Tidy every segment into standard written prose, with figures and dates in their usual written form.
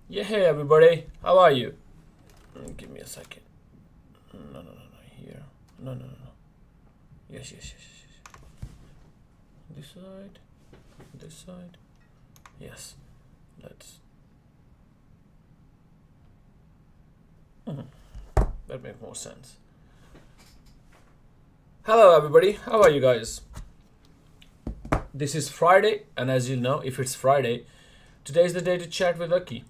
Yeah, hey everybody, how are you? Give me a second. No, here. No. Yes. This side. Yes. Let's. That makes more sense. Hello everybody, how are you guys? This is Friday, and as you know, if it's Friday, today is the day to chat with Akki.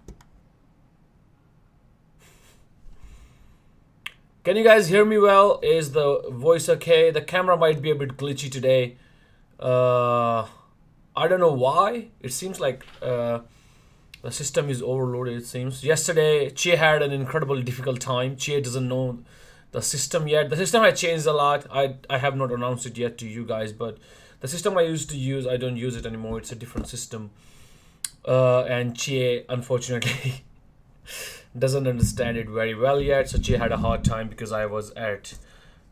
Can you guys hear me well? Is the voice okay? The camera might be a bit glitchy today. I don't know why. It seems like the system is overloaded, it seems. Yesterday, Chie had an incredibly difficult time. Chie doesn't know the system yet. The system has changed a lot. I have not announced it yet to you guys, but the system I used to use, I don't use it anymore. It's a different system. And Chie, unfortunately, doesn't understand it very well yet. So Chie had a hard time because I was at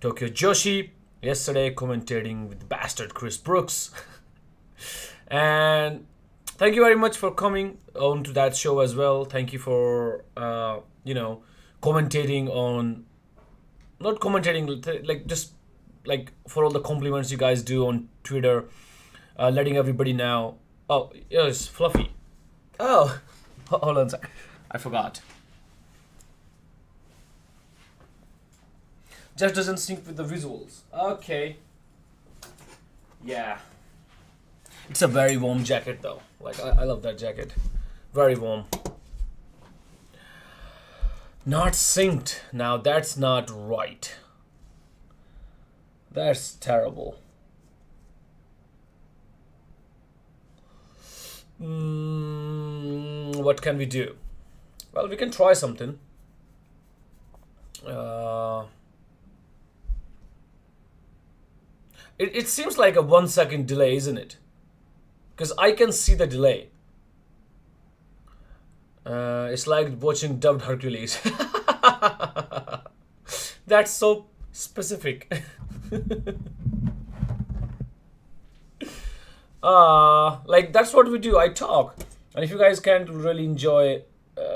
Tokyo Joshi yesterday commentating with bastard Chris Brooks. And thank you very much for coming on to that show as well. Thank you for, commentating on, not commentating, like just like for all the compliments you guys do on Twitter, letting everybody know. Oh, yes, Fluffy. Oh, hold on a sec. I forgot. Just doesn't sync with the visuals. Okay. Yeah. It's a very warm jacket though. Like, I love that jacket. Very warm. Not synced. Now that's not right. That's terrible. What can we do? Well, we can try something. It seems like a 1 second delay, isn't it? Because I can see the delay. It's like watching dubbed Hercules. That's so specific. Like that's what we do. I talk, and if you guys can't really enjoy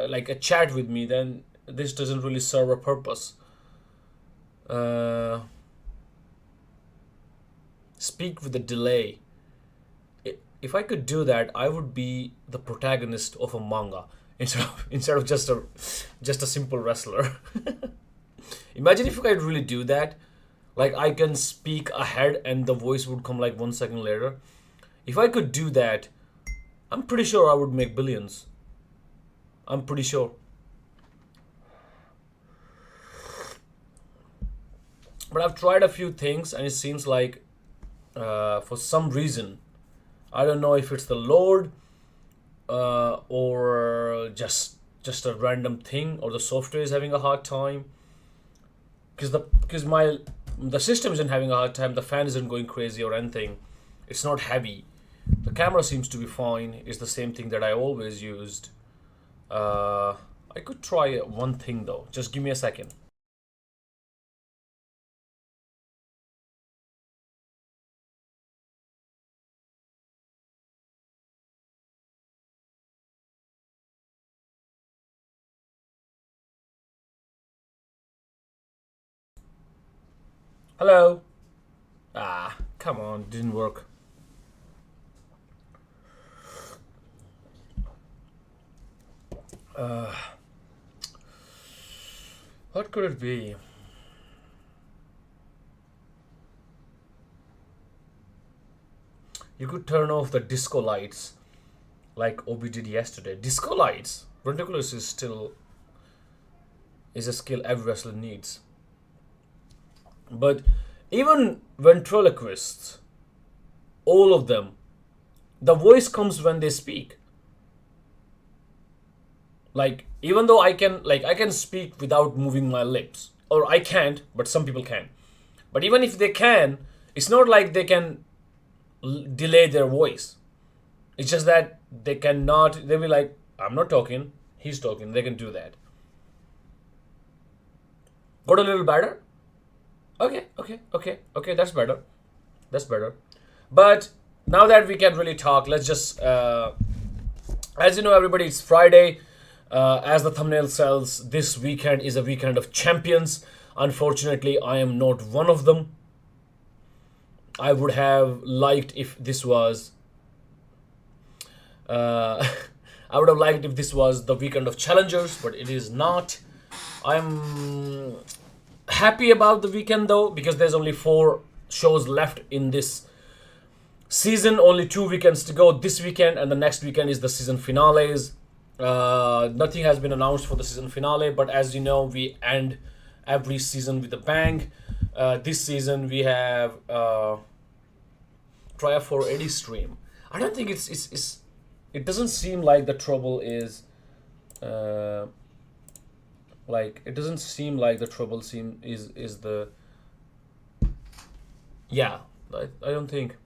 like a chat with me, then this doesn't really serve a purpose. Speak with a delay. If I could do that, I would be the protagonist of a manga instead of just a simple wrestler. Imagine if you could really do that. Like I can speak ahead and the voice would come like 1 second later. If I could do that, I'm pretty sure I would make billions. I'm pretty sure. But I've tried a few things and it seems like for some reason, I don't know if it's the Lord or just a random thing, or the software is having a hard time. Because the system isn't having a hard time, the fan isn't going crazy or anything. It's not heavy. The camera seems to be fine. It's the same thing that I always used. I could try one thing though. Just give me a second. Hello. Come on, didn't work. What could it be? You could turn off the disco lights like Obi did yesterday. Disco lights? Ridiculous is a skill every wrestler needs. But even ventriloquists, all of them, the voice comes when they speak. Like, even though I can speak without moving my lips. Or I can't, but some people can. But even if they can, it's not like they can delay their voice. It's just that they cannot, they'll be like, I'm not talking, he's talking. They can do that. Got a little better? Okay, that's better. But now that we can really talk, let's just, as you know, everybody, it's Friday. As the thumbnail says, this weekend is a weekend of champions. Unfortunately, I am not one of them. I would have liked if this was I would have liked if this was the weekend of challengers, but it is not. I'm happy about the weekend though, because there's only 4 shows left in this season. Only 2 weekends to go. This weekend and the next weekend is the season finales. Nothing has been announced for the season finale, but as you know, we end every season with a bang. This season we have try for Eddie stream. I don't think it's it doesn't seem like the trouble is like it doesn't seem like the trouble is the yeah. I don't think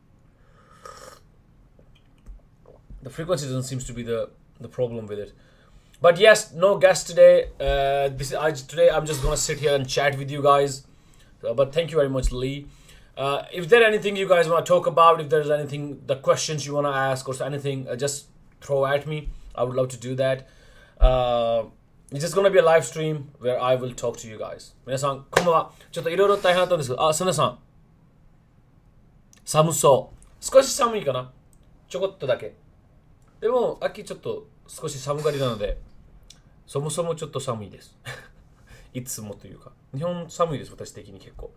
the frequency doesn't seem to be the problem with it. But yes, no guest today. Today I'm just gonna sit here and chat with you guys. But thank you very much, Lee. If there's anything you guys want to talk about, if there's anything, the questions you want to ask or anything, just throw at me. I would love to do that. It's just gonna be a live stream where I will talk to you guys. 皆さん、こんばんは。ちょっといろいろ大変だったんですけど、すみません。寒そう。少し寒いかな。ちょこっとだけ。でも、秋ちょっと少し寒がりなので、そもそもちょっと寒いです。いつもというか。日本寒いです、私的に結構。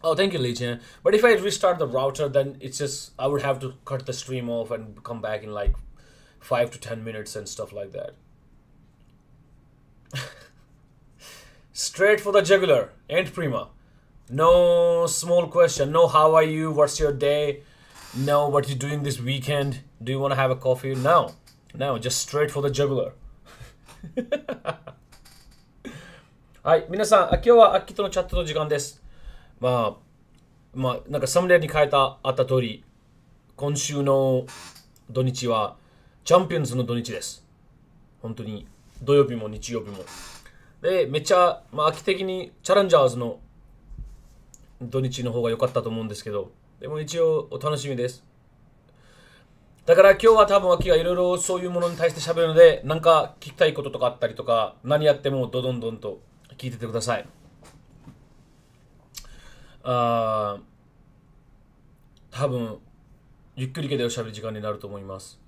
Oh, thank you, Legion. But if I restart the router, then it's just I would have to cut the stream off and come back in like 5 to 10 minutes and stuff like that. Straight for the jugular, ain't prima. No small question. No, how are you? What's your day? No, what you doing this weekend? Do you want to have a coffee? No, just straight for the jugular. はい、皆さん、今日はアッキーとのチャットの時間です。なんかサムネイルに書いてあった通り、今週の土日はチャンピオンズの土日です。本当に土曜日も日曜日も。で、めっちゃ、秋的にチャレンジャーズの土日の方が良かったと思うんですけど、でも一応お楽しみです。だから今日は多分秋がいろいろそういうものに対して喋るので、なんか聞きたいこととかあったりとか、何やってもどんどんと聞いててください。多分ゆっくりけでおしゃべり時間になると思います。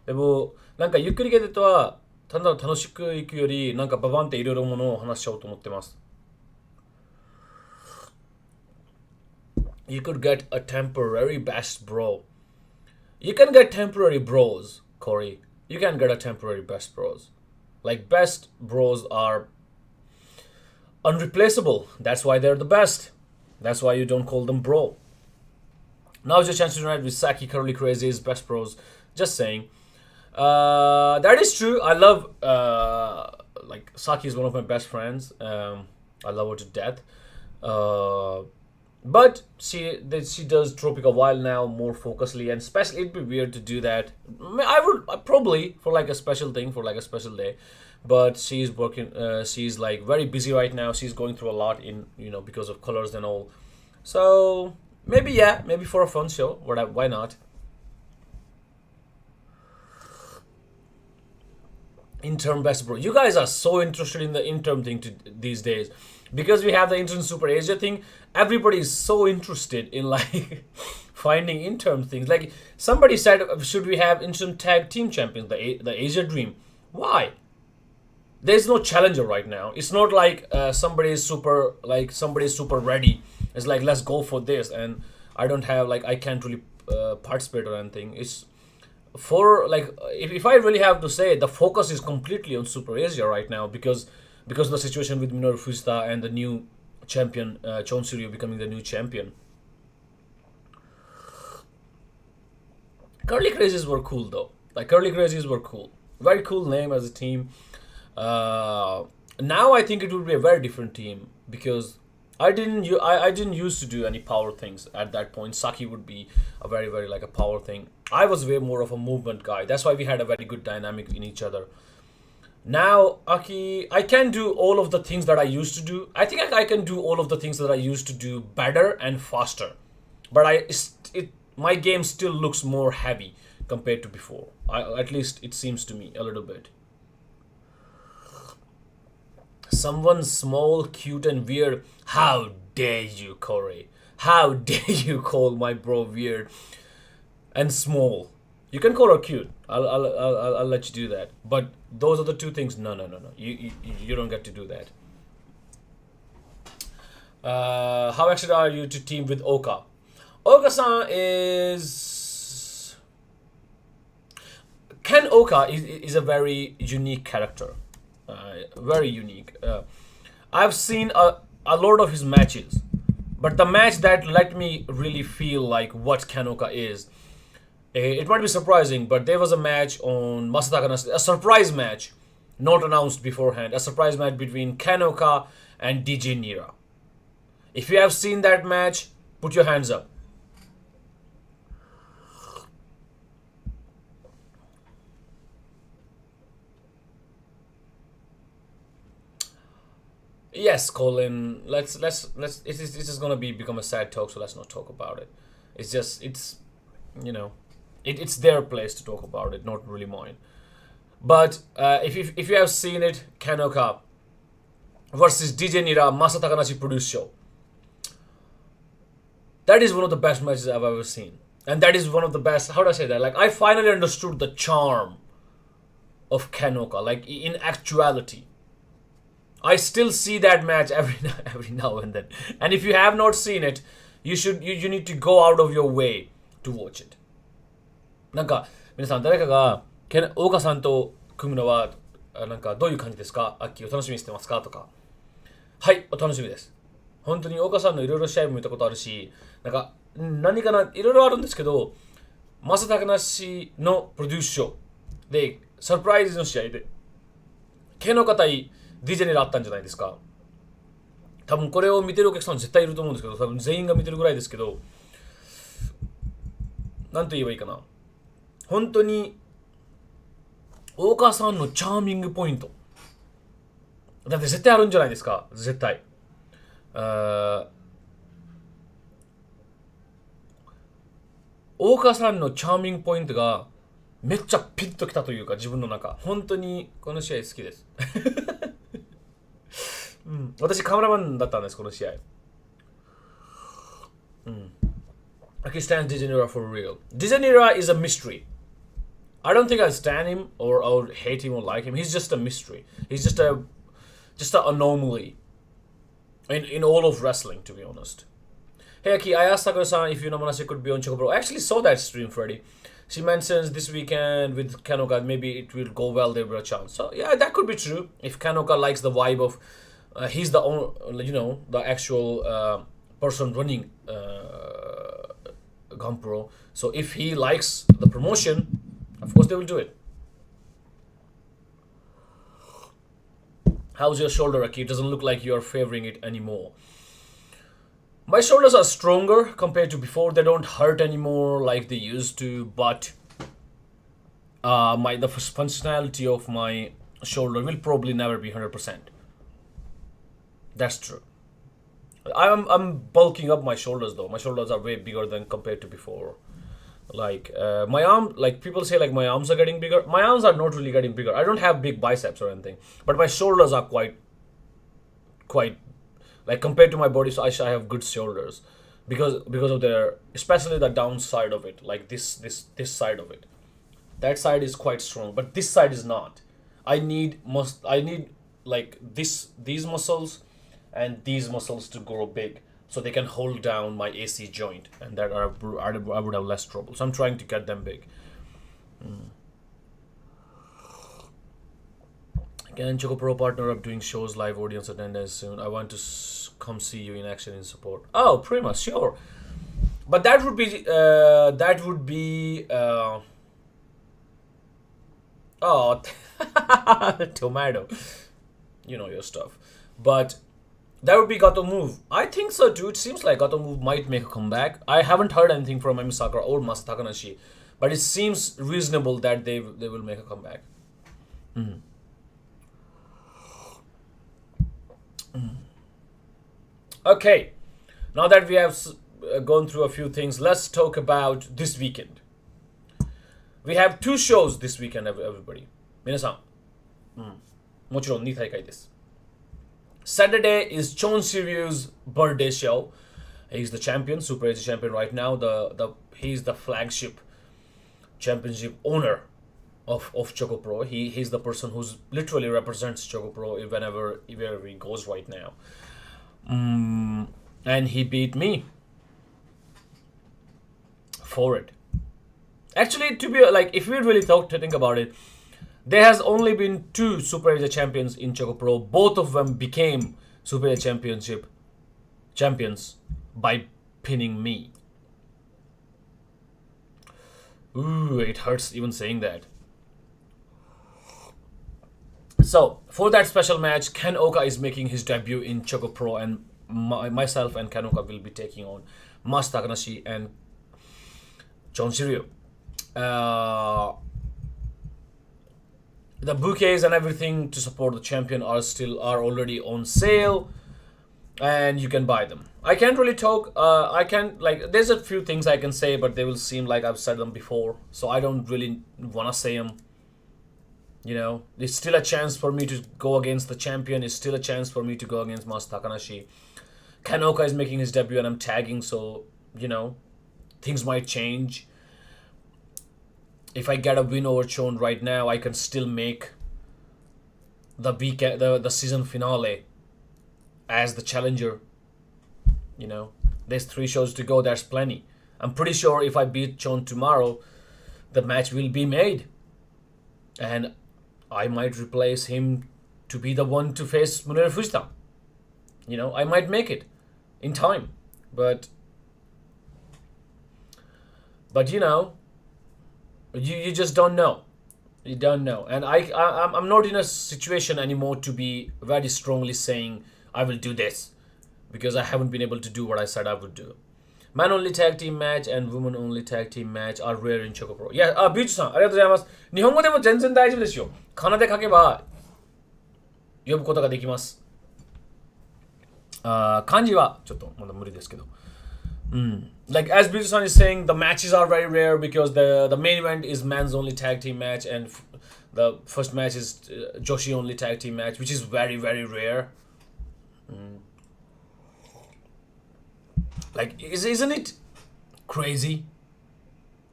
でもなんかゆっくりけでとは単なる楽しくいくよりなんかババンっていろいろものを話しちゃおうと思ってます。You could get a temporary best bro. You can get temporary bros, Corey. You can get a temporary best bros. Like best bros are unreplaceable. That's why they're the best. That's why you don't call them bro. Now's your chance to unite with Saki, Curly Crazy's best bros. Just saying. That is true. I love like Saki is one of my best friends. I love her to death. But she does Tropical Wild now more focusedly, and especially it'd be weird to do that. I would probably for like a special thing, for like a special day. But she's working. She's like very busy right now. She's going through a lot in because of colors and all. So maybe for a fun show. Why not? Intern best bro. You guys are so interested in the intern thing these days. Because we have the intern Super Asia thing, everybody is so interested in like finding intern things. Like somebody said, should we have intern tag team champions, the Asia Dream? Why? There's no challenger right now. It's not like somebody is super ready. It's like let's go for this, and I don't have I can't really participate or anything. It's for like if I really have to say, the focus is completely on Super Asia right now because of the situation with Minoru Fujita and the new champion, Chon Suryo becoming the new champion. Curly Crazies were cool though. Like Curly Crazies were cool. Very cool name as a team. Now I think it would be a very different team because I didn't used to do any power things at that point. Saki would be a very like a power thing. I was way more of a movement guy. That's why we had a very good dynamic in each other. Now, Aki, I can do all of the things that I used to do. I think I can do all of the things that I used to do better and faster. but my game still looks more heavy compared to before. At least it seems to me a little bit. Someone small, cute, and weird. How dare you, Corey? How dare you call my bro weird and small? You can call her cute. I'll let you do that. But those are the two things. No. You don't get to do that. How excited are you to team with Oka? Oka-san is... Ken Oka is a very unique character. Very unique. I've seen a lot of his matches. But the match that let me really feel like what Ken Oka is, it might be surprising, but there was a match on Masataka Nashi, a surprise match, not announced beforehand, a surprise match between Ken Oka and DJ Nira. If you have seen that match, put your hands up. Yes, Colin. Let's. This is gonna become a sad talk, so let's not talk about it. It's it's their place to talk about it, not really mine. But if you have seen it, Ken Oka versus DJ Nira Masataka Nashi produced show. That is one of the best matches I've ever seen, and that is one of the best. How do I say that? Like, I finally understood the charm of Ken Oka. Like, in actuality. I still see that match every now and then. And if you have not seen it, you need to go out of your way to watch it. なんか皆さん誰かが大川さんと組むのはなんかどういう感じですか？アッキーを楽しみにしてますか？とか。はい、お楽しみです。本当に大川さんのいろいろ試合も見たことあるし、なんか何かないろいろあるんですけど、正高梨のプロデュースショーでサプライズの試合で毛の硬いDJ にあったんじゃないですか。多分これを見てるお客さん絶対いると思うんですけど、多分全員が見てるぐらいですけど、なんと言えばいいかな。本当に大川さんのチャーミングポイントだって絶対あるんじゃないですか。絶対。大川さんのチャーミングポイントがめっちゃピッときたというか、自分の中本当にこの試合好きです。うん、私カメラマンだったんですこの試合。I can stand Dijanira for real. Dijanira is a mystery. I don't think I stand him or I would hate him or like him. He's just a mystery. He's just an anomaly in all of wrestling, to be honest. Hey Aki, I asked Sakura-san if Yuna Mizumori could be on ChocoPro. I actually saw that stream, Freddy. She mentions this weekend with Kanoka, maybe it will go well, there will be a chance. So yeah, that could be true. If Kanoka likes the vibe of, he's the the actual person running GoPro. So if he likes the promotion, of course they will do it. How's your shoulder, Aki? It doesn't look like you're favoring it anymore. My shoulders are stronger compared to before. They don't hurt anymore like they used to, but the functionality of my shoulder will probably never be 100%. That's true. I'm bulking up my shoulders though. My shoulders are way bigger than compared to before. Like my arm, like people say like my arms are getting bigger. My arms are not really getting bigger. I don't have big biceps or anything, but my shoulders are quite like compared to my body. So I have good shoulders because of their, especially the downside of it, like this side of it. That side is quite strong, but this side is not. I need like these muscles and these muscles to grow big so they can hold down my AC joint, and that I would have less trouble. So I'm trying to get them big. Again, ChocoPro partner up doing shows, live audience attendance soon. I want to come see you in action in support. Oh, Prima, sure. But that would be tomato. You know your stuff. But that would be Gatoh Move. I think so too. It seems like Gatoh Move might make a comeback. I haven't heard anything from Emi Sakura or Masataka Nashi, but it seems reasonable that they will make a comeback. Okay, now that we have gone through a few things. Let's talk about this weekend. We have 2 shows this weekend, everybody. 皆さん、もちろん2大会です。Saturday is Chon Siryu's birthday show. He's the champion, Super Asia champion right now. He's the flagship championship owner of ChocoPro. He's the person who's literally represents ChocoPro wherever he goes right now. And he beat me for it. Actually, to be like, if we really think about it, there has only been 2 Super Asia champions in ChocoPro. Both of them became Super Asia championship champions by pinning me. Ooh, it hurts even saying that. So, for that special match, Ken Oka is making his debut in ChocoPro, and myself and Ken Oka will be taking on Mas Takanashi and Chon Siryu. The bouquets and everything to support the champion are already on sale, and you can buy them. I can't really talk. There's a few things I can say, but they will seem like I've said them before, so I don't really wanna say them. You know, it's still a chance for me to go against the champion. It's still a chance for me to go against Mas Takanashi. Ken Oka is making his debut, and I'm tagging, so things might change. If I get a win over Chon right now, I can still make the weekend, the season finale as the challenger. There's 3 shows to go. There's plenty. I'm pretty sure if I beat Chon tomorrow, the match will be made, and I might replace him to be the one to face Munera Fujita. I might make it in time, but you just don't know. You don't know, and I'm not in a situation anymore to be very strongly saying I will do this, because I haven't been able to do what I said I would do. Man only tag team match and woman only tag team match are rare in ChocoPro. Yeah, ビューチさん、ありがとうございます。日本語でも全然大丈夫ですよ。カナで書けば呼ぶことができます。漢字はちょっとまだ無理ですけど。Like as Bijusan is saying, the matches are very rare because the main event is man's only tag team match, and the first match is Joshi only tag team match, which is very, very rare. Like, isn't it crazy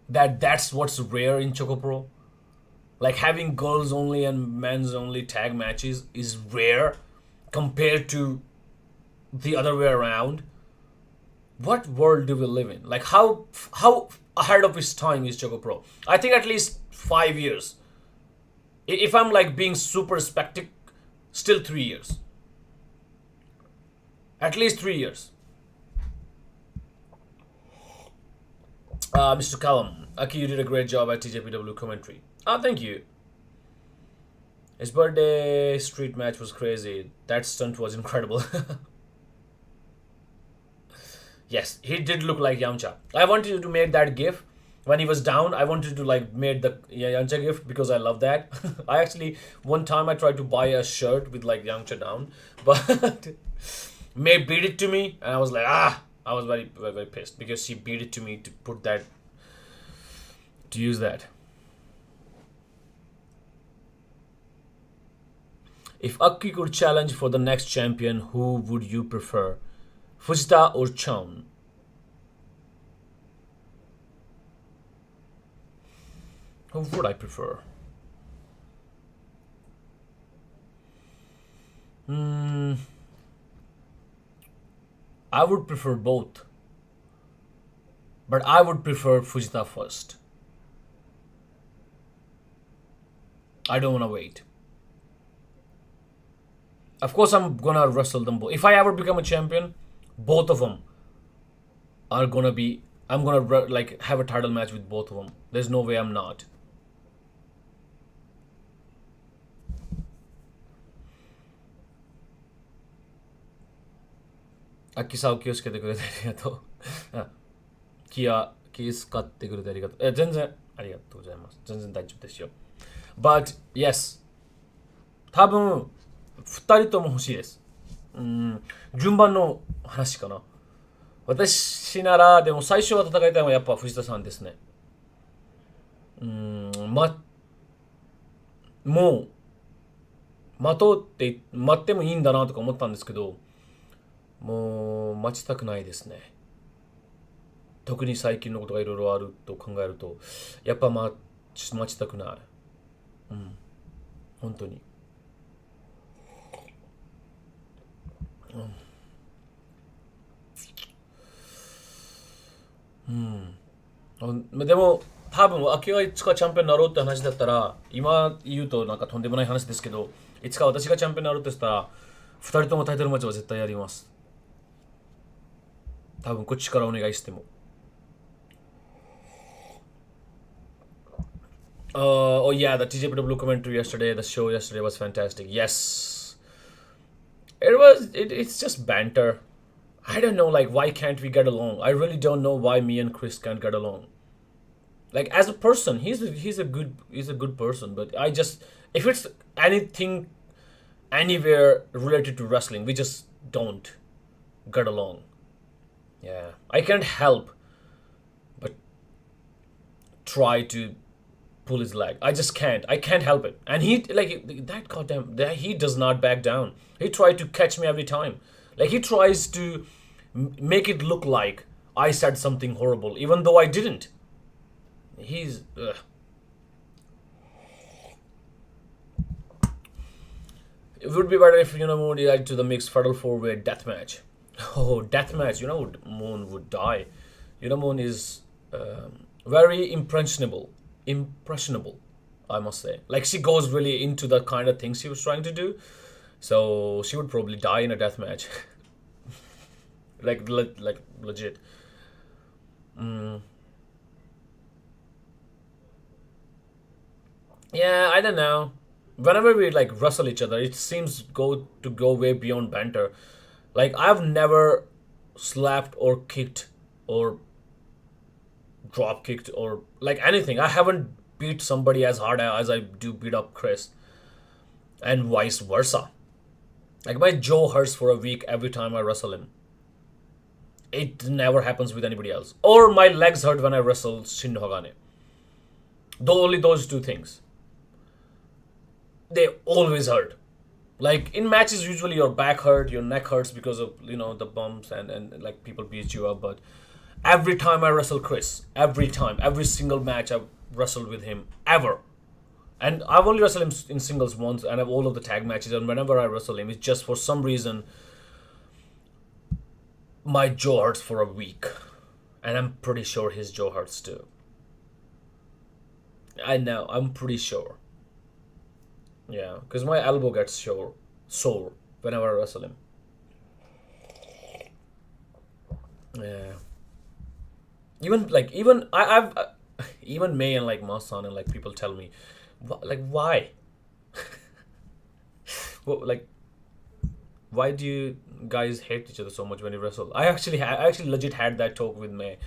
that that's what's rare in ChocoPro? Like, having girls only and men's only tag matches is rare compared to the other way around. What world do we live in? Like, how ahead of its time is ChocoPro? I think at least 5 years. If I'm like being super spectac, still 3 years. At least 3 years. Mr. Callum, Aki, you did a great job at TJPW commentary. Thank you. His birthday street match was crazy. That stunt was incredible. Yes, he did look like Yamcha. I wanted to make that gif when he was down. I wanted to like make the Yamcha gif because I love that. I actually, one time I tried to buy a shirt with like Yamcha down, but Mei beat it to me, and I was like, I was very, very, very pissed because she beat it to me to put that, to use that. If Akki could challenge for the next champion, who would you prefer? Fujita or Chon? Who would I prefer? I would prefer both. But I would prefer Fujita first. I don't want to wait. Of course, I'm gonna wrestle them both. If I ever become a champion, both of them are gonna be. I'm gonna like have a title match with both of them. There's no way I'm not. Akkiさんを気をつけてくれてありがとう。気遣ってくれてありがとう。全然ありがとうございます。全然大丈夫ですよ。But yes, 多分2人とも欲しいです。順番の話かな。私なら、でも最初は戦いたいのはやっぱ藤田さんですね。もう、待ってもいいんだなとか思ったんですけど、もう待ちたくないですね。特に最近のことがいろいろあると考えると、やっぱ待ちたくない。本当に。でも、多分、秋がいつかチャンピオンになろうって話だったら、今言うとなんかとんでもない話ですけど、いつか私がチャンピオンになろうって言ったら、二人ともタイトルマッチは絶対やります。多分、こっちからお願いしても。Oh yeah, the TJPW commentary yesterday, the show yesterday was fantastic. Yes, it was. It's just banter. I don't know, like why can't we get along? I really don't know why me and Chris can't get along. Like as a person, he's a good person, but I just if it's anything anywhere related to wrestling, we just don't get along. Yeah, I can't help but try to pull his leg. I just can't. I can't help it. And he like that goddamn that he does not back down. He tried to catch me every time. Like he tries to make it look like I said something horrible, even though I didn't. He's. Ugh. It would be better if Yuna Mizumori added to the mix fatal four-way death match. Oh, death match! Yuna Mizumori would die. Yuna Mizumori is very impressionable, I must say. Like she goes really into the kind of things she was trying to do, so she would probably die in a death match. like legit. Yeah, I don't know. Whenever we like wrestle each other, it seems go way beyond banter. Like I've never slapped or kicked or drop kicked or like anything. I haven't beat somebody as hard as I do beat up Chris, and vice versa. Like my jaw hurts for a week every time I wrestle him. It never happens with anybody else. Or my legs hurt when I wrestle Shin Hogane. Only those two things. They always hurt. Like in matches, usually your back hurt, your neck hurts because of the bumps and like people beat you up. But every time I wrestle Chris, every single match I've wrestled with him ever, and I've only wrestled him in singles once, and I've all of the tag matches. And whenever I wrestle him, it's just for some reason my jaw hurts for a week, and I'm pretty sure his jaw hurts too. I know, I'm pretty sure. Yeah, because my elbow gets sore whenever I wrestle him. Yeah. Even I've even May and like Masan and like people tell me, like why? Well, like why do you guys hate each other so much when you wrestle? I actually legit had that talk with May,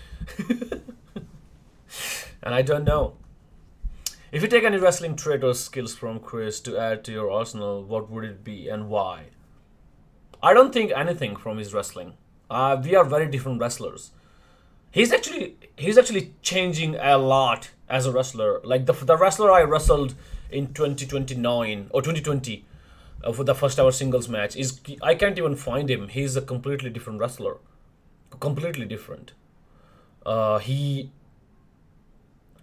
and I don't know. If you take any wrestling trait or skills from Chris to add to your arsenal, what would it be and why? I don't think anything from his wrestling. We are very different wrestlers. He's actually changing a lot as a wrestler. Like the wrestler I wrestled in 2029 or 2020 for the first ever singles match is I can't even find him. He's a completely different wrestler, completely different.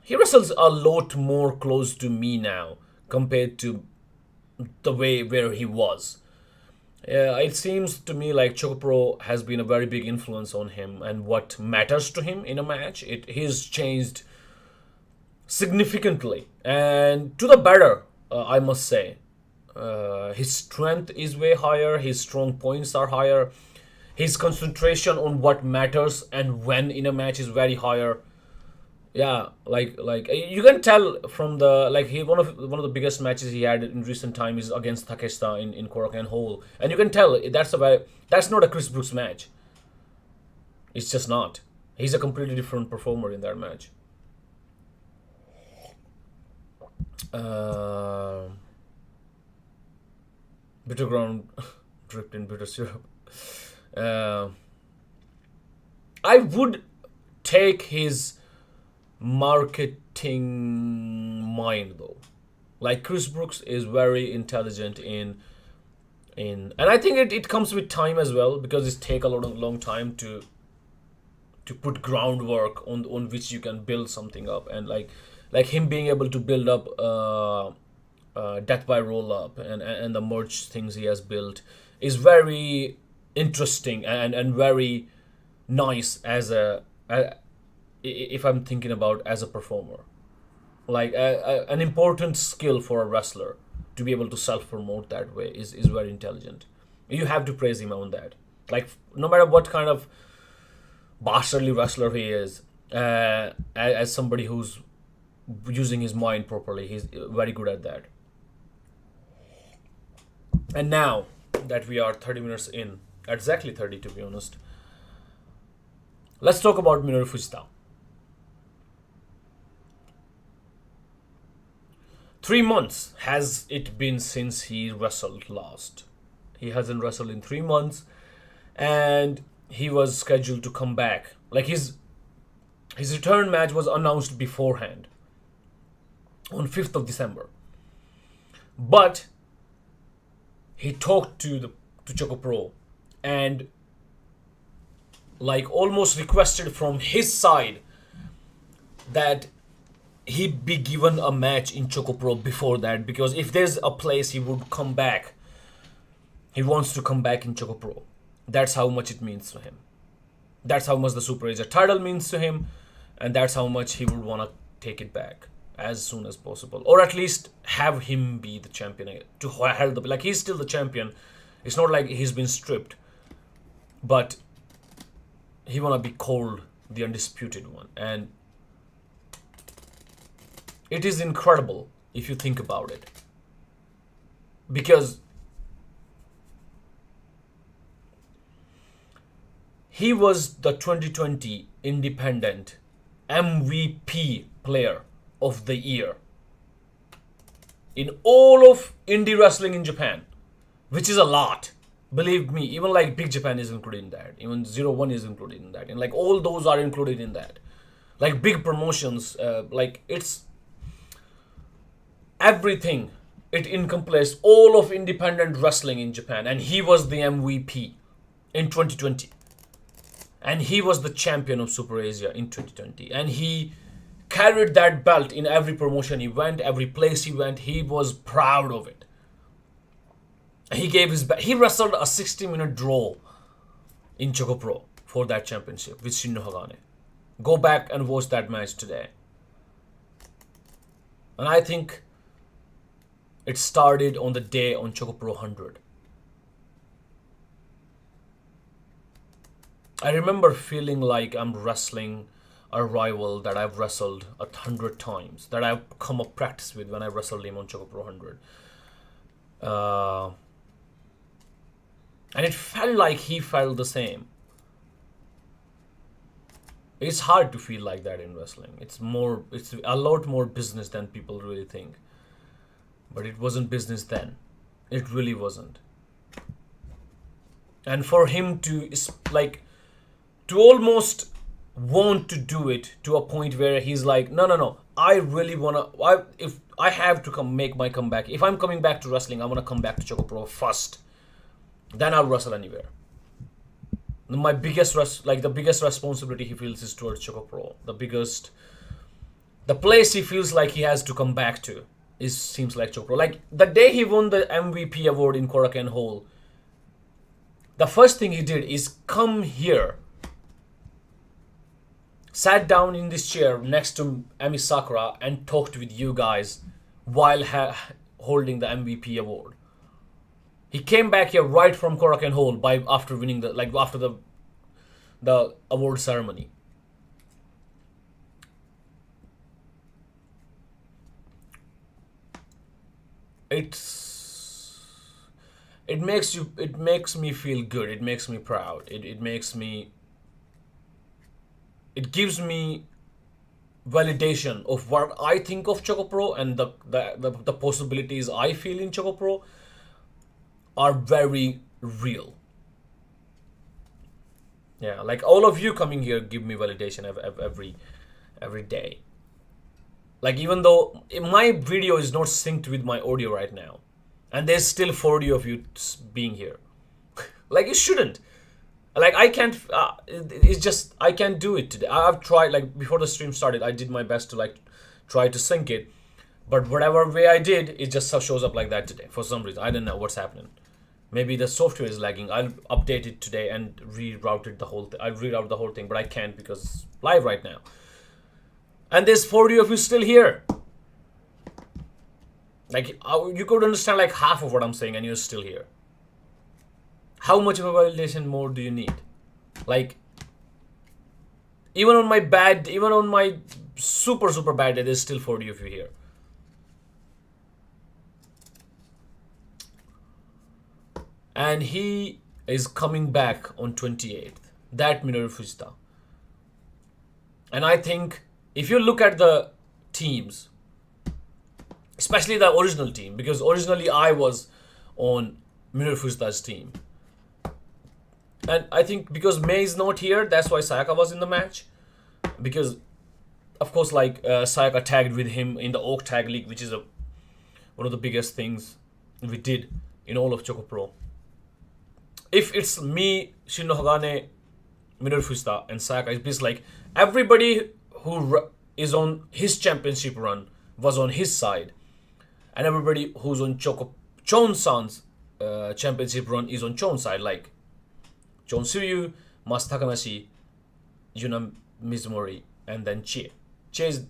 He wrestles a lot more close to me now compared to the way where he was. It seems to me like ChocoPro has been a very big influence on him and what matters to him in a match. He's changed significantly and to the better, I must say. His strength is way higher, his strong points are higher, his concentration on what matters and when in a match is very higher. Yeah, like you can tell from the like he one of the biggest matches he had in recent time is against Takeshita in Korakuen Hall, and you can tell that's not a Chris Brooks match. It's just not. He's a completely different performer in that match. Bitter ground dripped in bitter syrup. Uh, I would take his marketing mind though. Like Chris Brooks is very intelligent in and I think it comes with time as well, because it take a long time to put groundwork on which you can build something up. And like him being able to build up Death by Roll Up and the merch things he has built is very interesting and very nice as if I'm thinking about as a performer. Like an important skill for a wrestler to be able to self-promote that way is very intelligent. You have to praise him on that. Like, no matter what kind of bastardly wrestler he is, as somebody who's using his mind properly, he's very good at that. And now that we are 30 minutes in, exactly 30 to be honest, let's talk about Minoru Fujita. 3 months has it been since he wrestled last. He hasn't wrestled in 3 months, and he was scheduled to come back. Like his return match was announced beforehand on 5th of December. But he talked to ChocoPro and like almost requested from his side that he be given a match in ChocoPro before that, because if there's a place he would come back, he wants to come back in ChocoPro. That's how much it means to him. That's how much the Super Asia title means to him, and that's how much he would want to take it back as soon as possible, or at least have him be the champion to hold the, like he's still the champion. It's not like he's been stripped, but he wanna be called the undisputed one, and it is incredible if you think about it, because he was the 2020 independent MVP player of the year in all of indie wrestling in Japan, which is a lot. Believe me, even like Big Japan is included in that. Even 01 is included in that. And like all those are included in that. Like big promotions, like it's everything. It encompassed all of independent wrestling in Japan. And he was the MVP in 2020. And he was the champion of Super Asia in 2020. And he carried that belt in every promotion he went, every place he went. He was proud of it. He gave his he wrestled a 60-minute draw in ChocoPro for that championship with Shinno Hagane. Go back and watch that match today. And I think it started on the day on ChocoPro 100. I remember feeling like I'm wrestling a rival that I've wrestled 100 times, that I've come up practice with when I wrestled him on ChocoPro 100. And it felt like he felt the same. It's hard to feel like that in wrestling. It's a lot more business than people really think. But it wasn't business then. It really wasn't. And for him to almost want to do it to a point where he's like, no, I really wanna. If I have to make my comeback, if I'm coming back to wrestling, I wanna come back to ChocoPro first. Then I'll wrestle anywhere. My biggest the biggest responsibility he feels is towards ChocoPro. The place he feels like he has to come back to seems like ChocoPro. Like the day he won the MVP award in Korakuen Hall, the first thing he did is come here, sat down in this chair next to Emi Sakura and talked with you guys while holding the MVP award. He came back here right from Korakuen Hall after winning after the award ceremony. It makes me feel good. It makes me proud. It gives me validation of what I think of ChocoPro, and the possibilities I feel in ChocoPro are very real. Yeah, like all of you coming here give me validation every day. Like even though my video is not synced with my audio right now, and there's still 40 of you being here. Like it shouldn't. Like I can't. It's just I can't do it today. I've tried. Like before the stream started, I did my best to like try to sync it, but whatever way I did, it just shows up like that today for some reason. I don't know what's happening. Maybe the software is lagging. I'll update it today and rerouted the whole. I'll reroute the whole thing, but I can't because it's live right now. And there's 40 of you still here. Like you could understand like half of what I'm saying, and you're still here. How much of a validation more do you need? Like, even on my super bad day, there's still 40 of you here. And he is coming back on 28th. That Minoru Fujita. And I think if you look at the teams, especially the original team, because originally I was on Minoru Fujita's team. And I think because Mei is not here, that's why Sayaka was in the match. Because, of course, like Sayaka tagged with him in the Oak Tag League, which is one of the biggest things we did in all of ChocoPro. If it's me, Shinno Hagane, Minoru Fujita, and Sayaka, it's basically like everybody who is on his championship run was on his side. And everybody who's on Chon-san's championship run is on Chon's side. Like, Chon Suyu, Mas Takanashi, Yuna Mizumori, and then Chie. Chie's...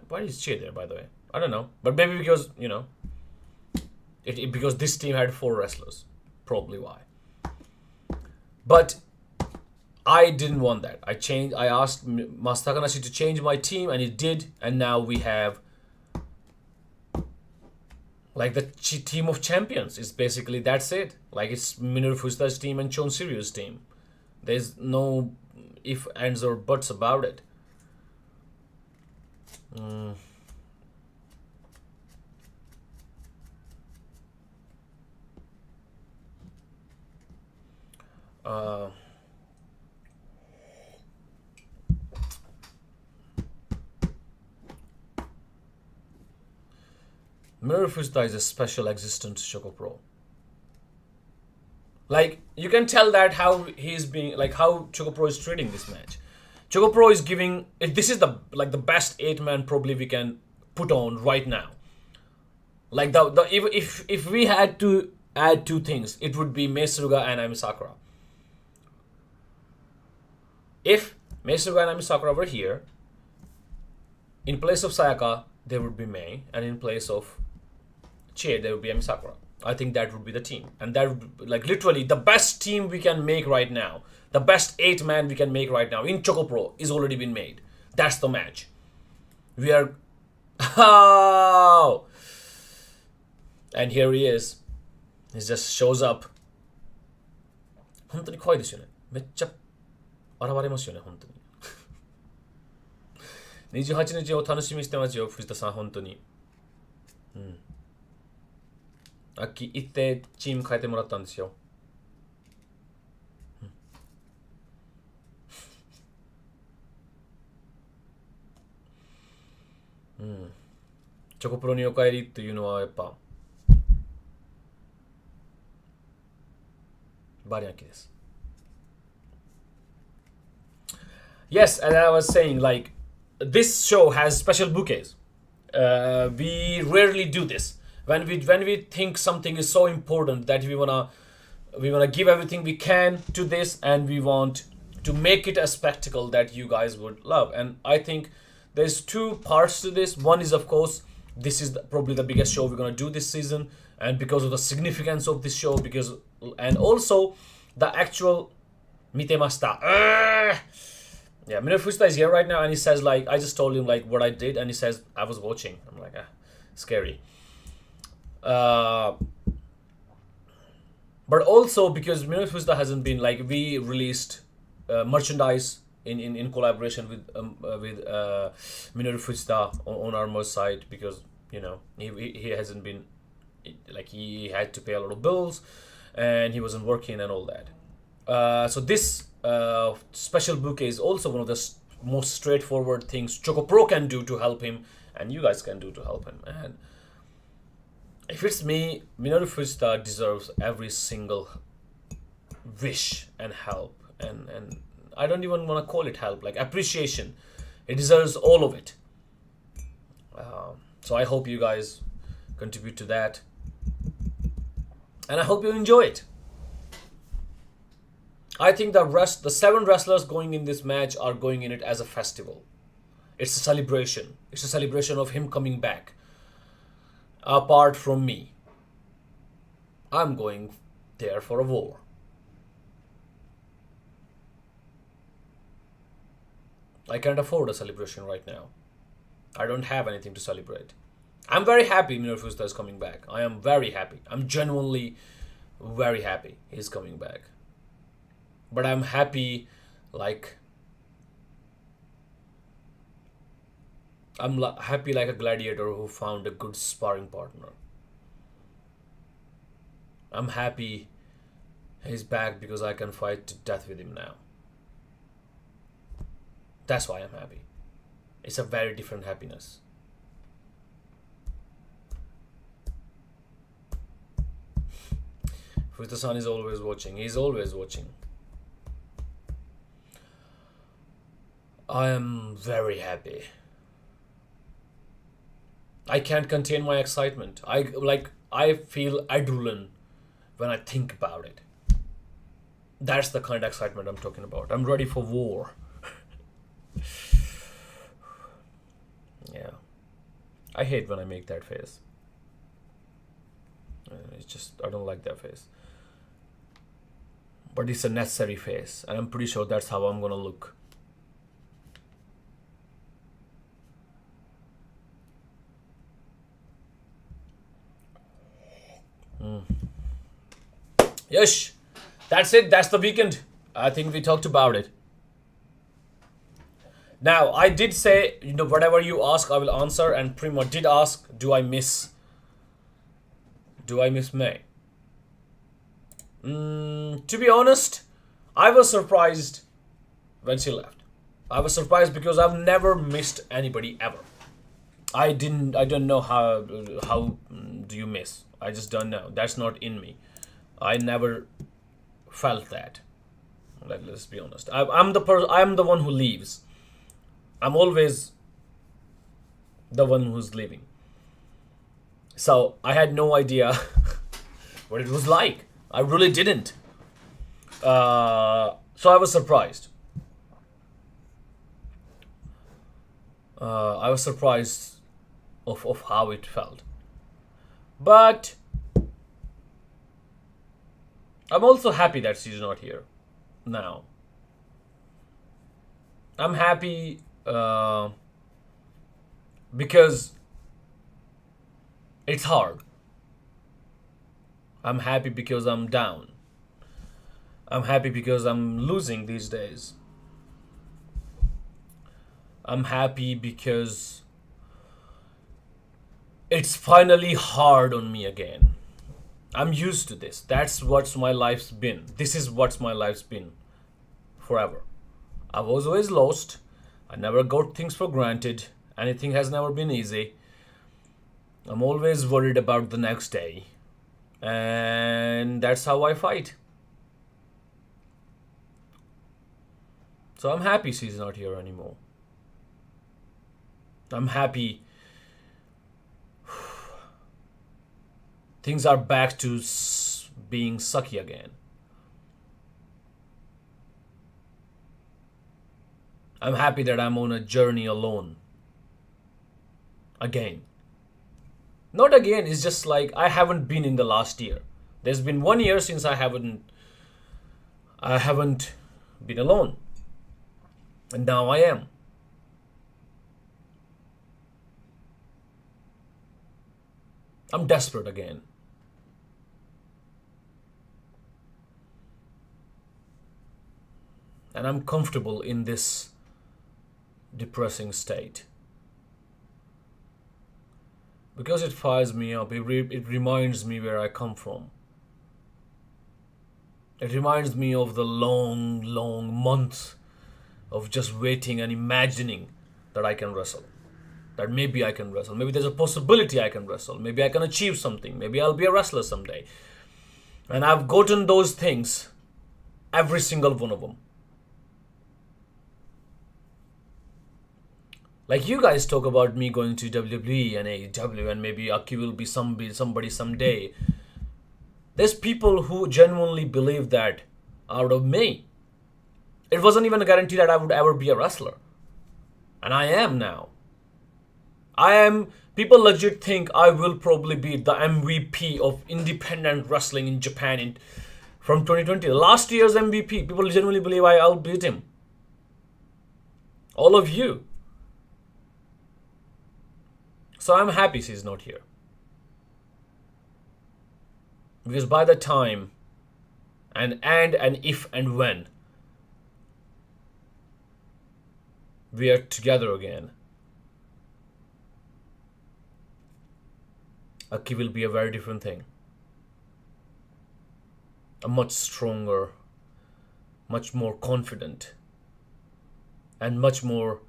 why is Chie there, by the way? I don't know. But maybe because, you know... because this team had 4 wrestlers. Probably why. But I didn't want that. I asked Mas Takanashi to change my team, and he did. And now we have... like the team of champions is basically that's it. Like it's Minoru Fujita's team and Chon Suryu's team. There's no if, ands, or buts about it. Minoru Fujita is a special existence to ChocoPro. Like, you can tell that how he's being, like how ChocoPro is treating this match. ChocoPro is giving, this is the best 8-man probably we can put on right now. Like if we had to add 2 things, it would be Mei Suruga and Emi Sakura. If Mei Suruga and Emi Sakura were here, in place of Sayaka, there would be Mei, and in place of Chie, there would be Emi Sakura. I think that would be the team. And that would be, like, literally the best team we can make right now. The best 8-man we can make right now in ChocoPro is already been made. That's the match. We are... oh! And here he is. He just shows up. 本当に怖いですよね。めっちゃ現れますよね、本当に。28日を楽しみにしてますよ、藤田さん、本当に。うん。秋行ってチーム変えてもらったんですよ。うん。チョコプロにお帰りっていうのはやっぱバリアンキです。Yes, and I was saying, like, this show has special bouquets. We rarely do this. When we think something is so important that we wanna give everything we can to this, and we want to make it a spectacle that you guys would love. And I think there's 2 parts to this. One is, of course, this is probably the biggest show we're gonna do this season, and because of the significance of this show, and also the actual mitemashita. Yeah, Minoru Fujita is here right now, and he says, like, I just told him like what I did, and he says I was watching. I'm like, scary. But also because Minoru Fujita hasn't been, like, we released merchandise in collaboration with Minoru Fujita on our merch site, because, you know, he hasn't been, like, he had to pay a lot of bills and he wasn't working and all that. So this special bouquet is also one of the most straightforward things ChocoPro can do to help him, and you guys can do to help him. And if it's me, Minoru Fujita deserves every single wish and help, and I don't even want to call it help, like appreciation. It deserves all of it. So I hope you guys contribute to that, and I hope you enjoy it. I think the 7 wrestlers going in this match are going in it as a festival. It's a celebration. It's a celebration of him coming back. Apart from me, I'm going there for a war. I can't afford a celebration right now. I don't have anything to celebrate. I'm very happy Minoru Fujita is coming back. I am very happy. I'm genuinely very happy he's coming back. But I'm happy like happy like a gladiator who found a good sparring partner. I'm happy he's back because I can fight to death with him now. That's why I'm happy. It's a very different happiness. Fujita-san is always watching. He's always watching. I am very happy. I can't contain my excitement. I feel adrenaline when I think about it. That's the kind of excitement I'm talking about. I'm ready for war. Yeah. I hate when I make that face. It's just, I don't like that face. But it's a necessary face, and I'm pretty sure that's how I'm gonna look. Yes, that's it. That's the weekend. I think we talked about it. Now, I did say, whatever you ask, I will answer, and Primo did ask, do I miss Mei? To be honest, I was surprised when she left. I was surprised because I've never missed anybody ever. I don't know how do you miss. I just don't know. That's not in me. I never felt that. Let's be honest. I'm the one who leaves. I'm always the one who's leaving. So I had no idea what it was like. I really didn't. So I was surprised. I was surprised of how it felt. But I'm also happy that she's not here now. I'm happy because it's hard. I'm happy because I'm down. I'm happy because I'm losing these days. I'm happy because it's finally hard on me again. I'm used to this. That's what my life's been. This is what my life's been forever. I was always lost. I never got things for granted. Anything has never been easy. I'm always worried about the next day. And that's how I fight. So I'm happy she's not here anymore. I'm happy things are back to being sucky again. I'm happy that I'm on a journey alone. Again. Not again, it's just like I haven't been in the last year. There's been 1 year since I haven't been alone. And now I am. I'm desperate again. And I'm comfortable in this depressing state. Because it fires me up, it reminds me where I come from. It reminds me of the long, long months of just waiting and imagining that I can wrestle. That maybe I can wrestle. Maybe there's a possibility I can wrestle. Maybe I can achieve something. Maybe I'll be a wrestler someday. And I've gotten those things, every single one of them. Like you guys talk about me going to WWE and AEW and maybe Akki will be somebody someday. There's people who genuinely believe that out of me. It wasn't even a guarantee that I would ever be a wrestler. And I am now. People legit think I will probably be the MVP of independent wrestling in Japan from 2020. Last year's MVP, people genuinely believe I'll beat him. All of you. So I'm happy she's not here. Because by the time and if and when we are together again, Akki will be a very different thing. A much stronger, much more confident, and much more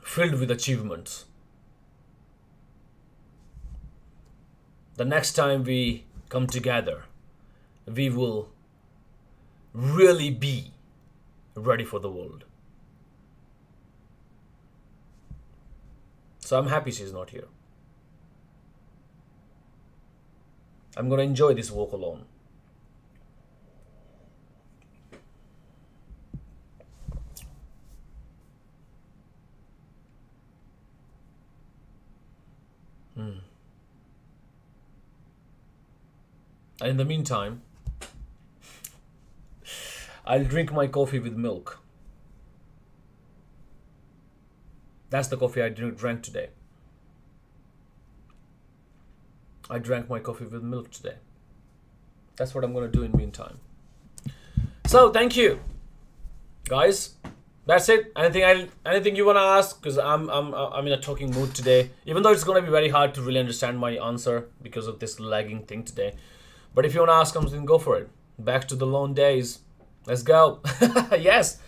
filled with achievements. The next time we come together, we will really be ready for the world. So I'm happy she's not here. I'm gonna enjoy this walk alone. And in the meantime, I'll drink my coffee with milk. That's the coffee I drank today. I drank my coffee with milk today. That's what I'm going to do in the meantime. So, thank you, guys. That's it. Anything you want to ask? Because I'm in a talking mood today. Even though it's going to be very hard to really understand my answer because of this lagging thing today. But if you want to ask something, go for it. Back to the lone days. Let's go. Yes.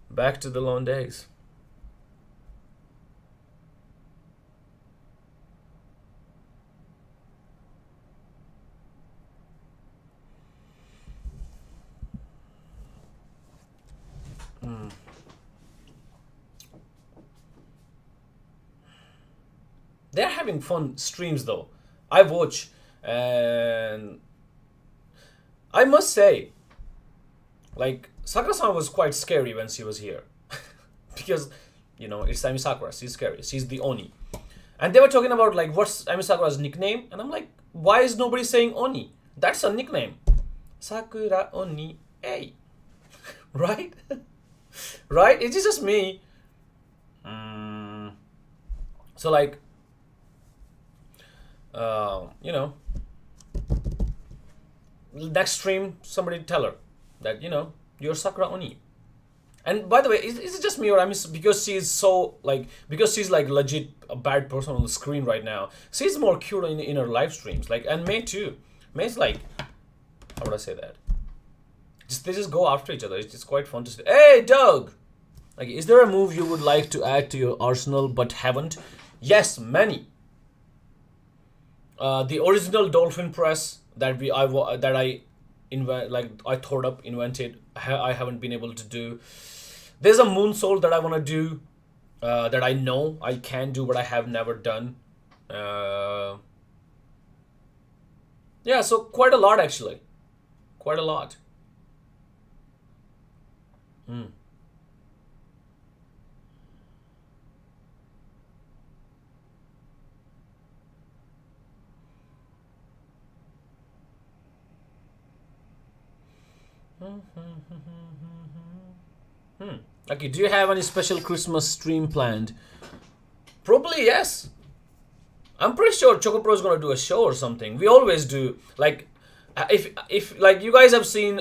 Back to the lone days. They're having fun streams though. I watch and I must say, like, Sakura-san was quite scary when she was here. Because, you know, it's Emi Sakura. She's scary. She's the Oni. And they were talking about, like, what's Emi Sakura's nickname? And I'm like, why is nobody saying Oni? That's a nickname. Sakura Oni A. Right? Right? It's just me. So, like, you know, next stream, somebody tell her that, you know, you're Sakura Oni. And by the way, is it just me or I mean, because she's so, like, because she's like legit a bad person on the screen right now, she's more cute in her live streams. Like, and Mei too. Mei's like, how would I say that? They just go after each other. It's just quite fun to see. Hey, Doug! Like, is there a move you would like to add to your arsenal but haven't? Yes, many. The original dolphin press that I thought up, invented, I haven't been able to do. There's a moonsault that I want to do, that I know I can do, but I have never done. Yeah, so quite a lot actually. Quite a lot. Okay, do you have any special Christmas stream planned? Probably yes. I'm pretty sure ChocoPro is gonna do a show or something. We always do. Like, if like you guys have seen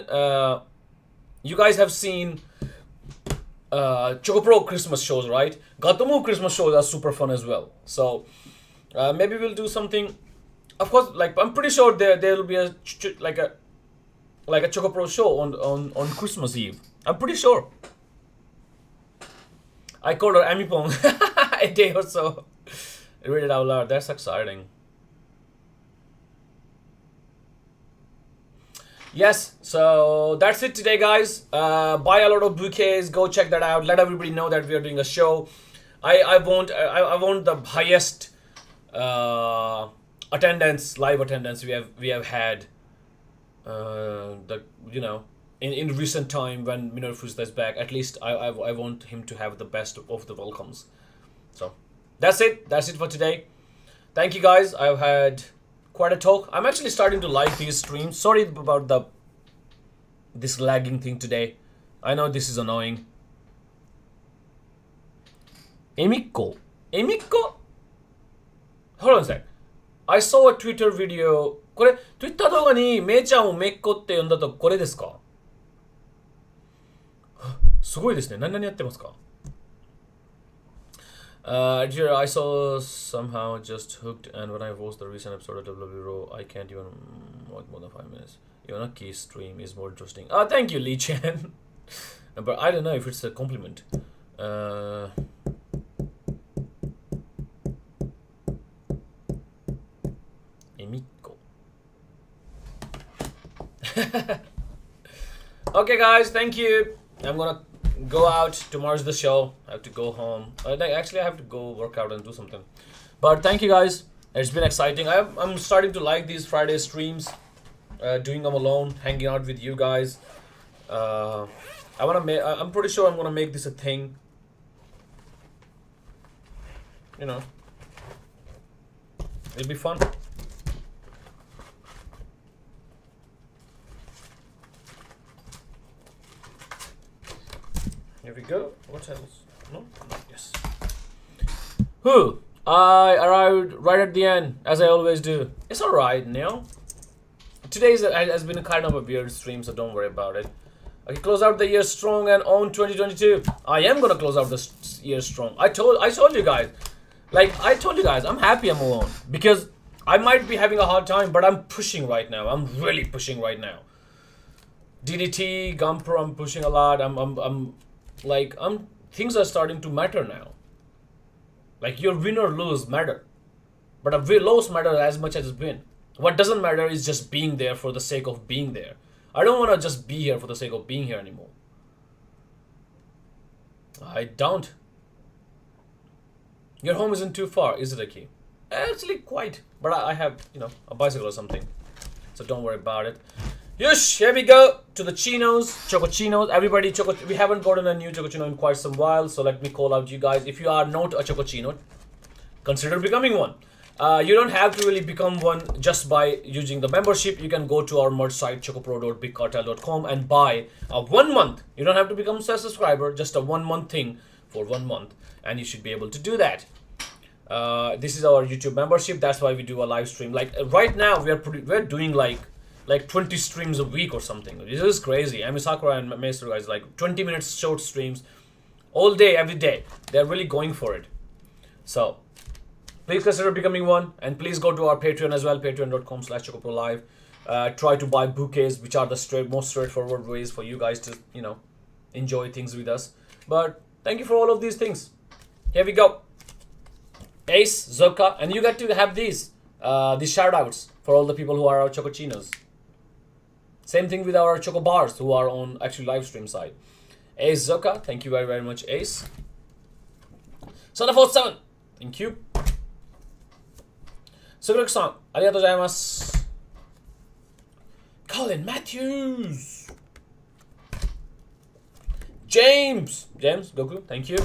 ChocoPro Christmas shows, right? Gatoh Move Christmas shows are super fun as well. So maybe we'll do something of course, like I'm pretty sure there will be a like a ChocoPro show on Christmas Eve. I'm pretty sure. I called her Emi Pong a day or so. I read it out loud. That's exciting. Yes, so that's it today, guys. Buy a lot of bouquets. Go check that out. Let everybody know that we are doing a show. I want the highest attendance, live attendance we have had. In recent time when Minoru Furuta is back. At least I want him to have the best of the welcomes. So that's it. That's it for today. Thank you, guys. I've had quite a talk. I'm actually starting to like these streams. Sorry about this lagging thing today. I know this is annoying. Emiko? Hold on a sec. I saw a Twitter video. これ Twitter 動画にめいちゃんをめっこって呼んだとこれですか？すごいですね。何やってますか？Dear, I saw somehow just hooked, and when I watched the recent episode of WWE Raw, I can't even watch more than 5 minutes. Yuna Akki's stream is more interesting. Thank you, Lee Chen. But I don't know if it's a compliment. Emiko. Okay, guys, thank you. I'm gonna go out. Tomorrow's the show. I have to go home. Actually, I have to go work out and do something. But thank you, guys. It's been exciting. I'm starting to like these Friday streams. Doing them alone, hanging out with you guys. I'm pretty sure I'm gonna make this a thing. You know, it'll be fun. Here we go. What else? No? Yes. I arrived right at the end, as I always do. It's alright, Neil. Today has been a kind of a weird stream, so don't worry about it. Okay, close out the year strong and own 2022. I am gonna close out the year strong. I told you guys. I'm happy I'm alone. Because I might be having a hard time, but I'm pushing right now. I'm really pushing right now. DDT, Gunpro, I'm pushing a lot. Things are starting to matter now. Like your win or lose matter. But a loss matter as much as it's been. What doesn't matter is just being there for the sake of being there. I don't want to just be here for the sake of being here anymore. I don't. Your home isn't too far, is it, Akki? Actually, quite. But I have, a bicycle or something. So don't worry about it. Yush, here we go to the chinos, ChocoChinos. Everybody, we haven't gotten a new ChocoChino in quite some while. So let me call out you guys. If you are not a ChocoChino, consider becoming one. You don't have to really become one just by using the membership. You can go to our merch site chocopro.bigcartel.com and buy a 1 month. You don't have to become a subscriber, just a 1 month thing for 1 month, and you should be able to do that. This is our YouTube membership. That's why we do a live stream. Like right now, we're doing like 20 streams a week or something. This is crazy. Emi Sakura and Mei Suruga is like 20 minutes short streams all day, every day. They're really going for it. So please consider becoming one, and please go to our Patreon as well, patreon.com/ChocoProLive. Try to buy bouquets, which are the most straightforward ways for you guys to, enjoy things with us. But thank you for all of these things. Here we go. Ace, Zoka, and you get to have these shout-outs for all the people who are our ChocoChinos. Same thing with our Choco Bars who are on actually live stream side. Ace, Zoka, thank you very, very much, Ace. Son47, thank you. Suguruk-san, arigatou gozaimasu. Colin Matthews. James, Goku, thank you.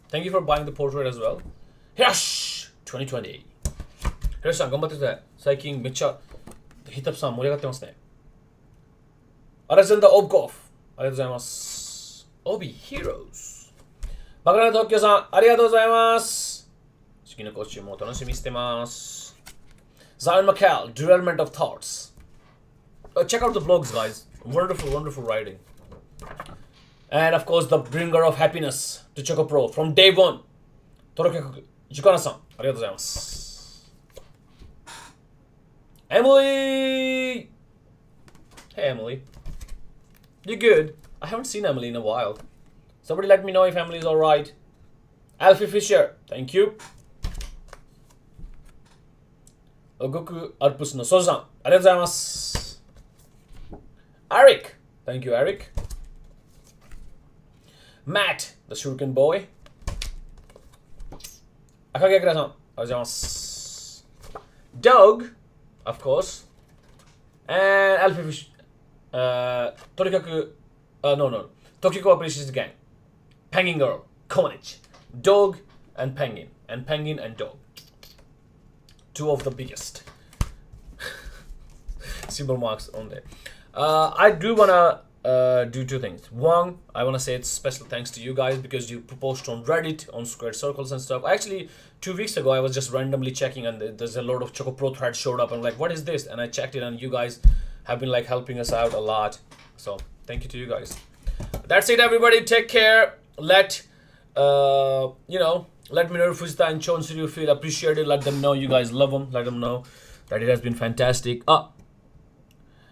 Thank you for buying the portrait as well. Hirosh 2020. Hirosh さん頑張ってください。最近めっちゃヒットアップさん盛り上がってますね。アレクサンダー・オブコフ、ありがとうございます。Obihiros。バカラトッキョさん、ありがとうございます。次のコスチュームを楽しみにしてます。Zion Maccal, Derailment of Thoughts. Check out the vlogs, guys. Wonderful, wonderful writing. And of course, the bringer of happiness to ChocoPro from day one. Tokiko Kirihara-san, ありがとうございます。Emily! Hey, Emily. You good? I haven't seen Emily in a while. Somebody let me know if Emily's alright. Alfie Fisher, thank you. Ogoku Arpus no Soza-san, ありがとうございます。Eric, thank you, Eric. Matt, the Shuriken boy. Akage Akira-san, ありがとうございます。Doug, of course. And Alfie Fisher. とにかく、no. Tokiko Appreciates Gang. Penguin Girl, Komanich. Dog and Penguin. And Penguin and Dog. Two of the biggest. Symbol marks on there. I do wanna do two things. One, I wanna say it's special thanks to you guys because you post on Reddit, on Squared Circles and stuff. Actually, 2 weeks ago, I was just randomly checking and there's a lot of ChocoPro threads showed up. And I'm like, what is this? And I checked it and you guys have been like helping us out a lot. So thank you to you guys. That's it, everybody. Take care. Let me know if Fujita and Chonsuru feel appreciated. Let them know you guys love them. Let them know that it has been fantastic.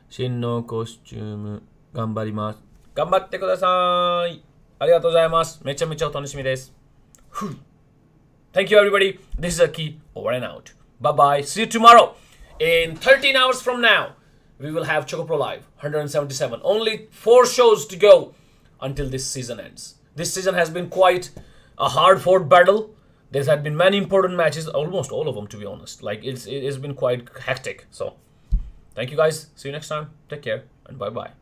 Shin no costume 頑張ります。頑張ってください。ありがとうございます。めちゃめちゃお楽しみです。Thank you, everybody. This is Akki. Over and out. Bye bye. See you tomorrow. In 13 hours from now, we will have ChocoPro Live 177. Only 4 shows to go until this season ends. This season has been quite a hard-fought battle. There have been many important matches, almost all of them, to be honest. Like, it's been quite hectic. So, thank you guys. See you next time. Take care, and bye-bye.